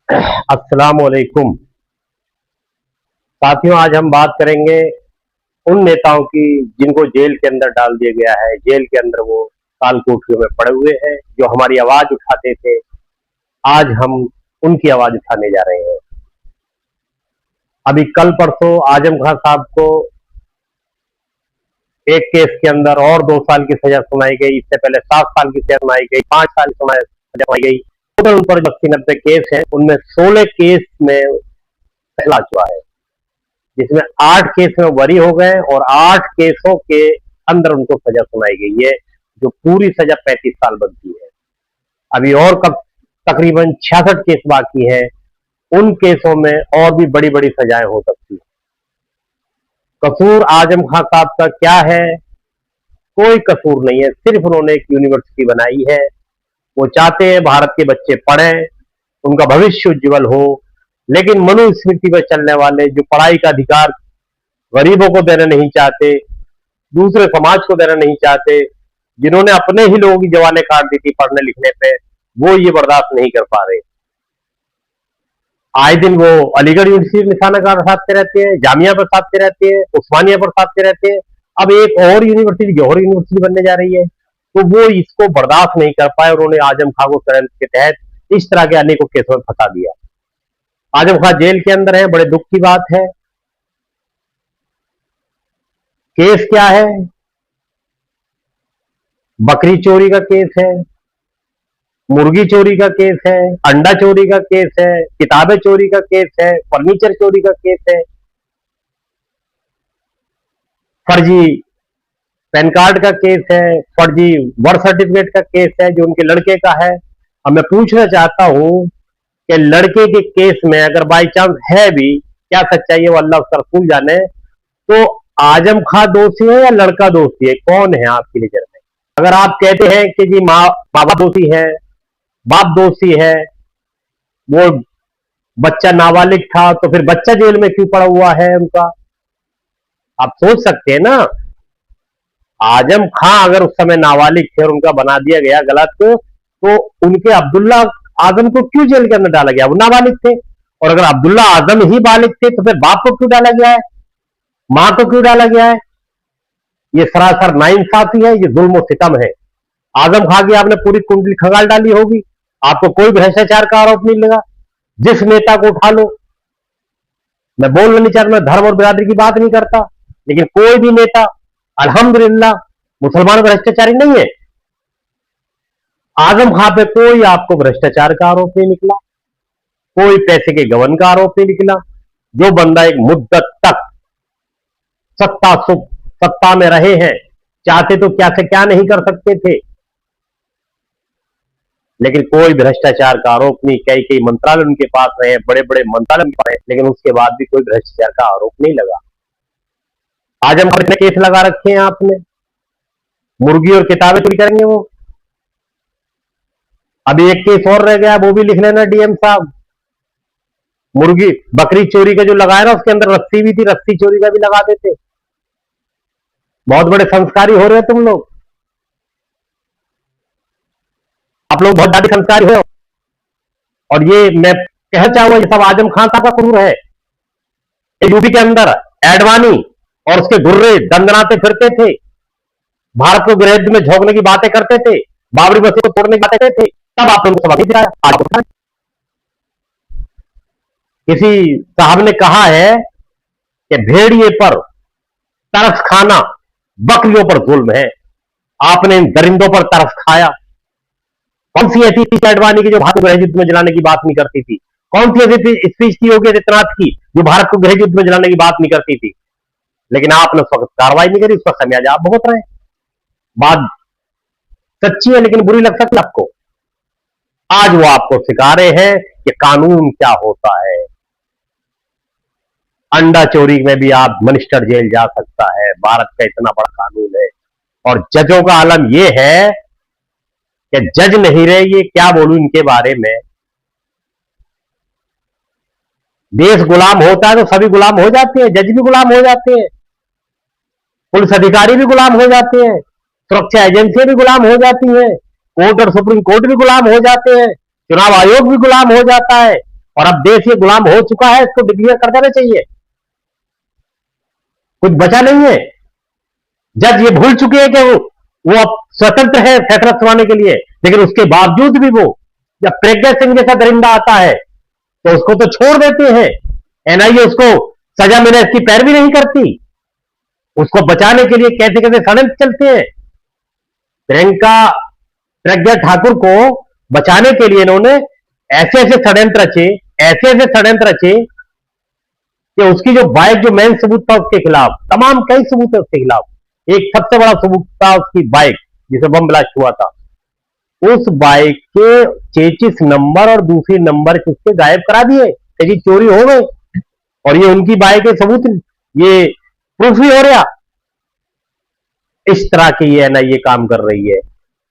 अस्सलाम वालेकुम। साथियों, आज हम बात करेंगे उन नेताओं की जिनको जेल के अंदर डाल दिया गया है। जेल के अंदर वो काल कोठरियों में पड़े हुए हैं, जो हमारी आवाज उठाते थे। आज हम उनकी आवाज उठाने जा रहे हैं। अभी कल परसों आजम खान साहब को एक केस के अंदर और 2 साल की सजा सुनाई गई। इससे पहले 7 साल की सजा सुनाई गई, 5 साल की सजा सुनाई गई। टोटल ऊपर 80-90 केस है, उनमें 16 केस में फैसला चुका है, जिसमें 8 केस में बरी हो गए और 8 केसों के अंदर उनको सजा सुनाई गई है, जो पूरी सजा 35 साल बनती है। अभी और कब तकरीबन 66 केस बाकी हैं। उन केसों में और भी बड़ी बड़ी सजाएं हो सकती है। कसूर आजम खान साहब का क्या है? कोई कसूर नहीं है, सिर्फ उन्होंने एक यूनिवर्सिटी बनाई है। वो चाहते हैं भारत के बच्चे पढ़ें, उनका भविष्य उज्जवल हो। लेकिन मनुस्मृति पर चलने वाले जो पढ़ाई का अधिकार गरीबों को देना नहीं चाहते, दूसरे समाज को देना नहीं चाहते, जिन्होंने अपने ही लोगों की जवानें काट दी थी पढ़ने लिखने पे, वो ये बर्दाश्त नहीं कर पा रहे। आए दिन वो अलीगढ़ यूनिवर्सिटी निशाना साधते रहते हैं, जामिया पर साधते रहते हैं, उस्मानिया पर साधते रहते हैं। अब एक और यूनिवर्सिटी, जौहर यूनिवर्सिटी बनने जा रही है, तो वो इसको बर्दाश्त नहीं कर पाए। उन्होंने आजम खां को षड्यंत्र के तहत इस तरह के अनेकों केसों में फंसा दिया। आजम खां जेल के अंदर है, बड़े दुख की बात है। केस क्या है? बकरी चोरी का केस है, मुर्गी चोरी का केस है, अंडा चोरी का केस है, किताबें चोरी का केस है, फर्नीचर चोरी का केस है, फर्जी पैन कार्ड का केस है, फर्जी बर्थ सर्टिफिकेट का केस है जो उनके लड़के का है। अब मैं पूछना चाहता हूं कि लड़के के केस में अगर बाई चांस है भी, क्या सच्चाई है वो अल्लाह उसका रसूल जाने, तो आजम खां दोषी है या लड़का दोषी है? कौन है आपकी नजर में? अगर आप कहते हैं कि जी माँ बाबा दोषी है, बाप दोषी है, वो बच्चा नाबालिग था, तो फिर बच्चा जेल में क्यों पड़ा हुआ है उनका? आप सोच सकते हैं ना। आजम खां अगर उस समय नाबालिग थे और उनका बना दिया गया गलत, तो उनके अब्दुल्ला आजम को क्यों जेल के अंदर डाला गया? वो नाबालिग थे। और अगर अब्दुल्ला आजम ही बालिग थे, तो फिर बाप को क्यों डाला गया है, मां को क्यों डाला गया है? ये सरासर नाइंसाफी है, ये जुल्म और सितम है। आजम खां की आपने पूरी कुंडली खंगाल डाली होगी, आपको कोई भ्रष्टाचार का आरोप नहीं लगा। जिस नेता को उठा लो, मैं बोलना नहीं चाहता, मैं धर्म और बिरादरी की बात नहीं करता, लेकिन कोई भी नेता अल्हम्दुलिल्लाह मुसलमान भ्रष्टाचारी नहीं है। आजम खां पे कोई आपको भ्रष्टाचार का आरोप नहीं निकला, कोई पैसे के गबन का आरोप नहीं निकला। जो बंदा एक मुद्दत तक सत्ता में रहे हैं, चाहते तो क्या से क्या नहीं कर सकते थे, लेकिन कोई भ्रष्टाचार का आरोप नहीं। कई कई मंत्रालय उनके पास रहे, बड़े बड़े मंत्रालय उनके पास रहे, लेकिन उसके बाद भी कोई भ्रष्टाचार का आरोप नहीं लगा। आजम खान पे केस लगा रखे हैं आपने, मुर्गी और किताबें चोरी करेंगे वो। अभी एक केस और रह गया, वो भी लिख लेना डीएम साहब। मुर्गी बकरी चोरी का जो लगाया ना, उसके अंदर रस्सी भी थी, रस्सी चोरी का भी लगा देते। बहुत बड़े संस्कारी हो रहे हैं तुम लोग, आप लोग बहुत ज्यादा संस्कारी हो। और ये मैं कहना चाहूंगा, ये सब आजम खान साहब का कसूर है। यूपी के अंदर एडवाणी और उसके गुर्रे दंदनाते फिरते थे, भारत को गृह युद्ध में झोंकने की बातें करते थे, बाबरी मस्जिद को तोड़ने की बातें करते थे, तब आप लोगों को समझ दिया। आज किसी साहब ने कहा है कि भेड़िए पर तरस खाना बकरियों पर जुल्म है। आपने इन दरिंदों पर तरस खाया। कौन सी ऐसी थी एडवाणी की जो भारत को गृह युद्ध में जलाने की बात नहीं करती थी? कौन सी ऐसी स्पीच थी योगी आदित्यनाथ की जो भारत को गृह युद्ध में जलाने की बात नहीं करती थी? लेकिन आपने उस वक्त कार्रवाई नहीं करी, उसका खमियाजा आप भुगत रहे हैं। बात सच्ची है, लेकिन बुरी लग सकती है आपको। आज वो आपको सिखा रहे हैं कि कानून क्या होता है। अंडा चोरी में भी आप मिनिस्टर जेल जा सकता है, भारत का इतना बड़ा कानून है। और जजों का आलम यह है कि जज नहीं रहे, ये क्या बोलूं इनके बारे में। देश गुलाम होता है तो सभी गुलाम हो जाते हैं, जज भी गुलाम हो जाते हैं, पुलिस अधिकारी भी गुलाम हो जाते हैं, सुरक्षा एजेंसियां भी गुलाम हो जाती हैं, कोर्ट और सुप्रीम कोर्ट भी गुलाम हो जाते हैं, चुनाव आयोग भी गुलाम हो जाता है। और अब देश ये गुलाम हो चुका है, इसको डिक्लेयर कर देना चाहिए, कुछ बचा नहीं है। जज ये भूल चुके हैं कि वो अब स्वतंत्र है फैसला सुनाने के लिए, लेकिन उसके बावजूद भी वो जब प्रज्ञा सिंह जैसा दरिंदा आता है तो उसको तो छोड़ देते हैं। एनआईए उसको सजा मिले इसकी पैरवी नहीं करती, उसको बचाने के लिए कैसे कैसे षड्यंत्र चलते हैं। प्रियंका प्रज्ञा ठाकुर को बचाने के लिए इन्होंने ऐसे ऐसे षड्यंत्र रचे, ऐसे ऐसे षड्यंत्र रचे कि उसकी जो बाइक, जो मेन सबूत था उसके खिलाफ, तमाम कई सबूत है उसके खिलाफ। एक सबसे बड़ा सबूत था उसकी बाइक जिसे बम ब्लास्ट हुआ था। उस बाइक के चेचिस नंबर और दूसरी नंबर उसके गायब करा दिए कि जी चोरी हो गई, और ये उनकी बाइक के सबूत, ये प्रूफ ही हो रहा। इस तरह की ये एनआईए काम कर रही है।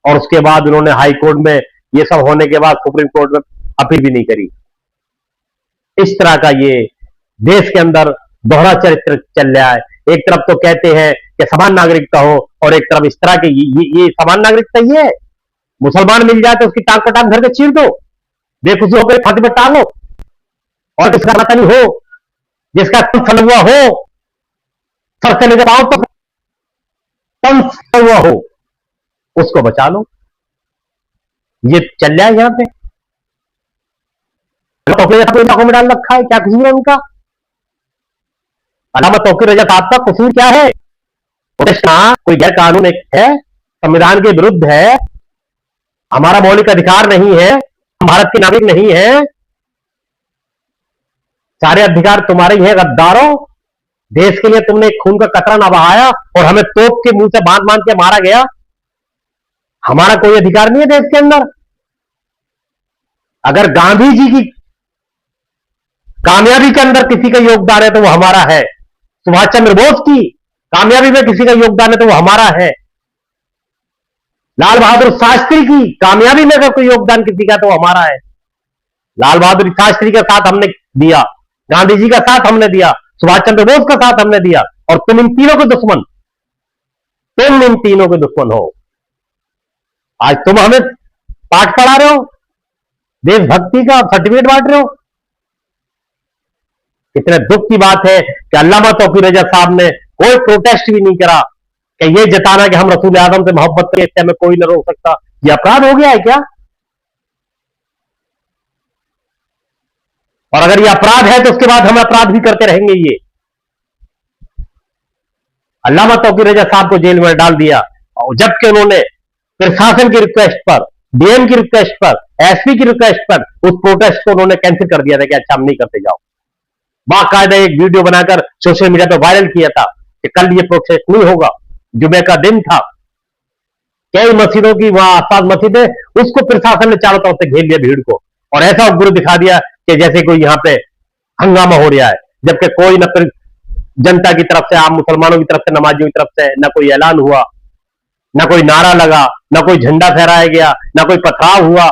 और उसके बाद उन्होंने हाई कोर्ट में ये सब होने के बाद सुप्रीम कोर्ट में अपील भी नहीं करी। इस तरह का ये देश के अंदर दोहरा चरित्र चल रहा है। एक तरफ तो कहते हैं कि समान नागरिकता हो, और एक तरफ इस तरह के ये समान नागरिकता ही है। मुसलमान मिल जाए तो उसकी टांग कटांग घर के चीर दो, बेखुशी होकर फांसी पर टांगो, और किसका पता नहीं हो, जिसका फल हुआ हो, सर से लेकर पांव तक हुआ हो, उसको बचा लो। ये चल रहा है यहां पे। में डाल रखा है, क्या कसूर है उनका? अलामा तौकीर रजा साहब का कसूर क्या है? कोई गैर कानून है, संविधान के विरुद्ध है, हमारा मौलिक अधिकार नहीं है, हम भारत के नागरिक नहीं है, सारे अधिकार तुम्हारे ही हैं गद्दारों। देश के लिए तुमने खून का कतरा ना बहाया और हमें तोप के मुंह से बांध बांध के मारा गया। हमारा कोई अधिकार नहीं है देश के अंदर। अगर गांधी जी की कामयाबी के अंदर किसी का योगदान है तो वो हमारा है। सुभाष चंद्र बोस की कामयाबी में किसी का योगदान है तो वो हमारा है। लाल बहादुर शास्त्री की कामयाबी में अगर कोई योगदान किसी का तो वो हमारा है। लाल बहादुर शास्त्री का साथ हमने दिया, गांधी जी का साथ हमने दिया, सुभाष चंद्र बोस का साथ हमने दिया, और तुम इन तीनों के दुश्मन, तुम इन तीनों के दुश्मन हो। आज तुम हमें पाठ पढ़ा रहे हो, देशभक्ति का सर्टिफिकेट बांट रहे हो। इतने दुख की बात है कि अल्लामा तौकीर रजा साहब ने कोई प्रोटेस्ट भी नहीं करा कि ये जताना कि हम रसूल आजम से मोहब्बत करें, इससे हमें कोई न रोक सकता। ये अपराध हो गया है क्या? और अगर ये अपराध है तो उसके बाद हम अपराध भी करते रहेंगे। ये अल्लामा तौकीर रजा साहब को जेल में डाल दिया, और जबकि उन्होंने प्रशासन की रिक्वेस्ट पर, डीएम की रिक्वेस्ट पर, एसपी की रिक्वेस्ट पर उस प्रोटेस्ट को उन्होंने कैंसिल कर दिया था कि अच्छा हम नहीं करते, जाओ। बाकायदा एक वीडियो बनाकर सोशल मीडिया पर वायरल किया था कि कल ये प्रोटेस्ट नहीं होगा। जुमे का दिन था, कई मस्जिदों की वहां आसपास मस्जिद है, उसको प्रशासन ने चारों तरफ से घेर लिया भीड़ को, और ऐसा उपग्रह दिखा दिया कि जैसे कोई यहां पे हंगामा हो रहा है, जबकि कोई न जनता की तरफ से, आम मुसलमानों की तरफ से, नमाजियों की तरफ से न कोई ऐलान हुआ, न कोई नारा लगा, न कोई झंडा फहराया गया, न कोई पथराव हुआ।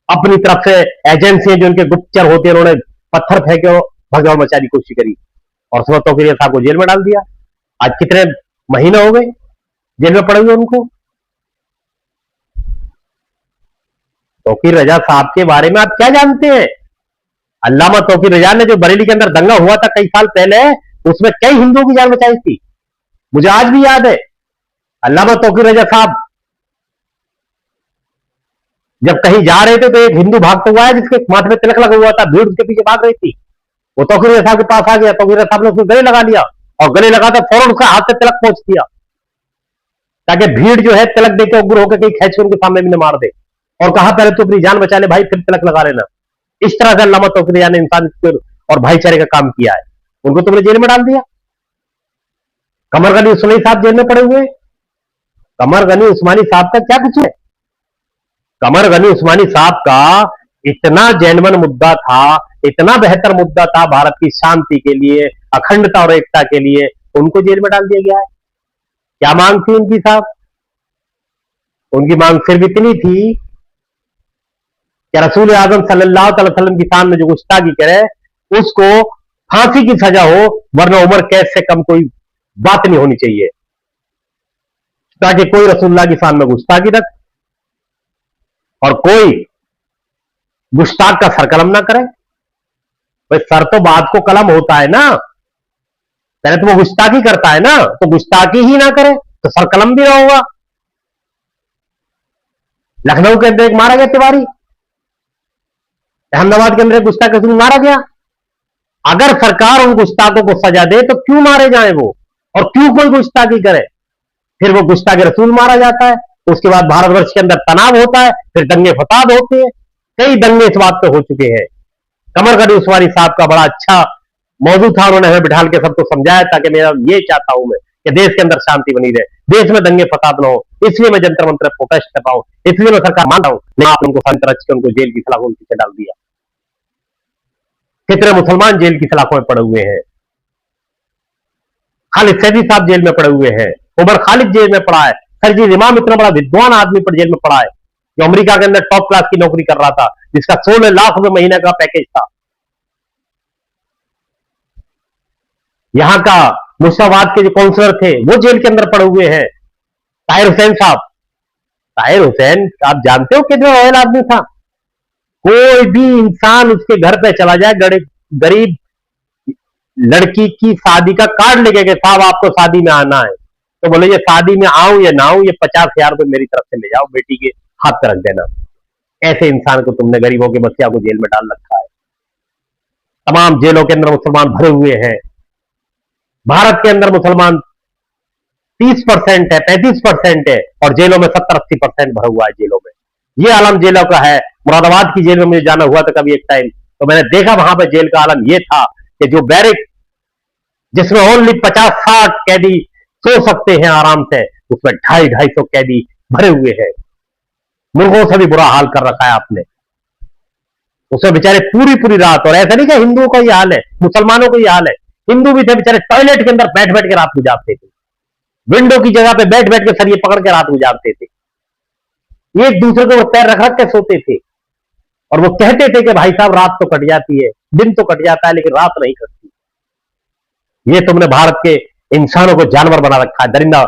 अपनी तरफ से एजेंसी जो उनके गुप्तचर होते हैं उन्होंने पत्थर फेंके, भगदड़ मचाने की कोशिश करी, और सुबह तौकीर साहब को जेल में डाल दिया। आज कितने महीने हो गए जेल में पड़े हुए उनको। तौकीर रजा साहब के बारे में आप क्या जानते हैं? अल्लामा तौकीर रजा ने जो बरेली के अंदर दंगा हुआ था कई साल पहले, उसमें कई हिंदुओं की जान बचाई थी, मुझे आज भी याद है। अल्लामा तौकीर रजा साहब जब कहीं जा रहे थे तो एक हिंदू भागता हुआ है जिसके माथे में तिलक लगा हुआ था, भीड़ उसके पीछे भाग रही थी, वो तौकीर रजा साहब के पास आ गया, तौकीर रजा साहब ने उसको गले लगा लिया, और गले लगा तो फौरन उसका हाथ से तिलक पहुंच दिया, ताकि भीड़ जो है तिलक देकर उग्र होकर कहीं खींच के उनके सामने भी न मार दे, और कहा पहले तो अपनी जान बचा ले भाई, फिर तिलक लगा लेना। इस तरह से अल्लामा तौकीर रजा ने इंसान और भाईचारे का काम किया है। उनको तुमने जेल में डाल दिया। कमर गनी उस्मानी साहब जेल में पड़े हुए। कमर गनी उस्मानी साहब का क्या कुछ है? कमर गनी उस्मानी साहब का इतना जेन्युइन मुद्दा था, इतना बेहतर मुद्दा था भारत की शांति के लिए, अखंडता और एकता के लिए, उनको जेल में डाल दिया गया है। क्या मांग थी उनकी साहब? उनकी मांग सिर्फ इतनी थी कि रसूल आजम सल्लल्लाहु अलैहि वसल्लम की शान में जो गुस्ताखी करे उसको फांसी की सजा हो, वरना उम्र कैद से कम कोई बात नहीं होनी चाहिए, ताकि कोई रसूलुल्लाह की शान में गुस्ताखी रख और कोई गुस्ताख का सरकलम ना करे। भाई सर तो बात को कलम होता है ना, पहले तो वो गुस्ताखी करता है ना, तो गुस्ताखी ही ना करे तो सर कलम भी ना होगा। लखनऊ के अंदर एक मारा गया तिवारी, अहमदाबाद के अंदर एक गुस्ताख मारा गया। अगर सरकार उन गुस्ताखों को सजा दे तो क्यों मारे जाए वो, और क्यों कोई गुस्ताखी करे? फिर वो गुस्ताख रसूल मारा जाता है, उसके बाद भारतवर्ष के अंदर तनाव होता है, फिर दंगे फसाद होते हैं। कई दंगे इस बात पे हो चुके हैं। कमरकट उस्मानी साहब का बड़ा अच्छा मौजू था, उन्होंने हमें बिठा के सबको समझाया था कि मेरा ये चाहता हूं मैं कि देश के अंदर शांति बनी रहे, देश में दंगे फसाद न हो, इसलिए मैं जंतर मंत्र प्रोटेस्ट कर रहा हूं, इसलिए मैं सरकार मान रहा हूं। मैं आप उनको संत रच के उनको जेल की सलाखों के पीछे डाल दिया। कितने मुसलमान जेल की सलाखों में पड़े हुए हैं। खालिद सैदी साहब जेल में पड़े हुए हैं, उमर खालिद जेल में पड़ा है, सरजील इमाम इतना बड़ा विद्वान आदमी पर जेल में पड़ा है, जो अमेरिका के अंदर टॉप क्लास की नौकरी कर रहा था, जिसका 16 लाख रुपए महीने का पैकेज था। यहां का मुर्शिदाबाद के जो काउंसलर थे वो जेल के अंदर पड़े हुए हैं। ताहिर हुसैन साहब, ताहिर हुसैन आप जानते हो कितना रॉयल आदमी था। कोई भी इंसान उसके घर पे चला जाए, गरीब लड़की की शादी का कार्ड लेके गए, साहब आपको शादी में आना है, तो बोले ये शादी में आऊं या ना आऊं, ये 50,000 रुपए मेरी तरफ से ले जाओ, बेटी के हाथ पे रख देना। ऐसे इंसान को तुमने गरीबों के बच्चिया को जेल में डाल रखा है। तमाम जेलों के अंदर मुसलमान भरे हुए हैं। भारत के अंदर मुसलमान 30% है, 35% है, और जेलों में 70-80% भरा हुआ है जेलों में। ये आलम जेलों का है। मुरादाबाद की जेल में मुझे जाना हुआ था कभी एक टाइम, तो मैंने देखा वहां पर जेल का आलम ये था कि जो बैरिक जिसमें ओनली 50-60 कैदी सो सकते हैं आराम से, उसमें 250-250 कैदी भरे हुए हैं। मुर्गों से भी बुरा हाल कर रखा है आपने उसमें, बेचारे पूरी पूरी रात। और ऐसा नहीं कि हिंदुओं का ये हाल है, मुसलमानों का ये हाल है, हिंदू भी थे बेचारे, टॉयलेट के अंदर बैठ बैठ के रात गुजारते थे, विंडो की जगह पे बैठ बैठ के सरिये पकड़ के रात गुजारते थे, एक दूसरे को पैर रख रख के सोते थे, और वो कहते थे कि भाई साहब रात तो कट जाती है, दिन तो कट जाता है, लेकिन रात नहीं कटती। ये तुमने भारत के इंसानों को जानवर बना रखा है, दरिंदा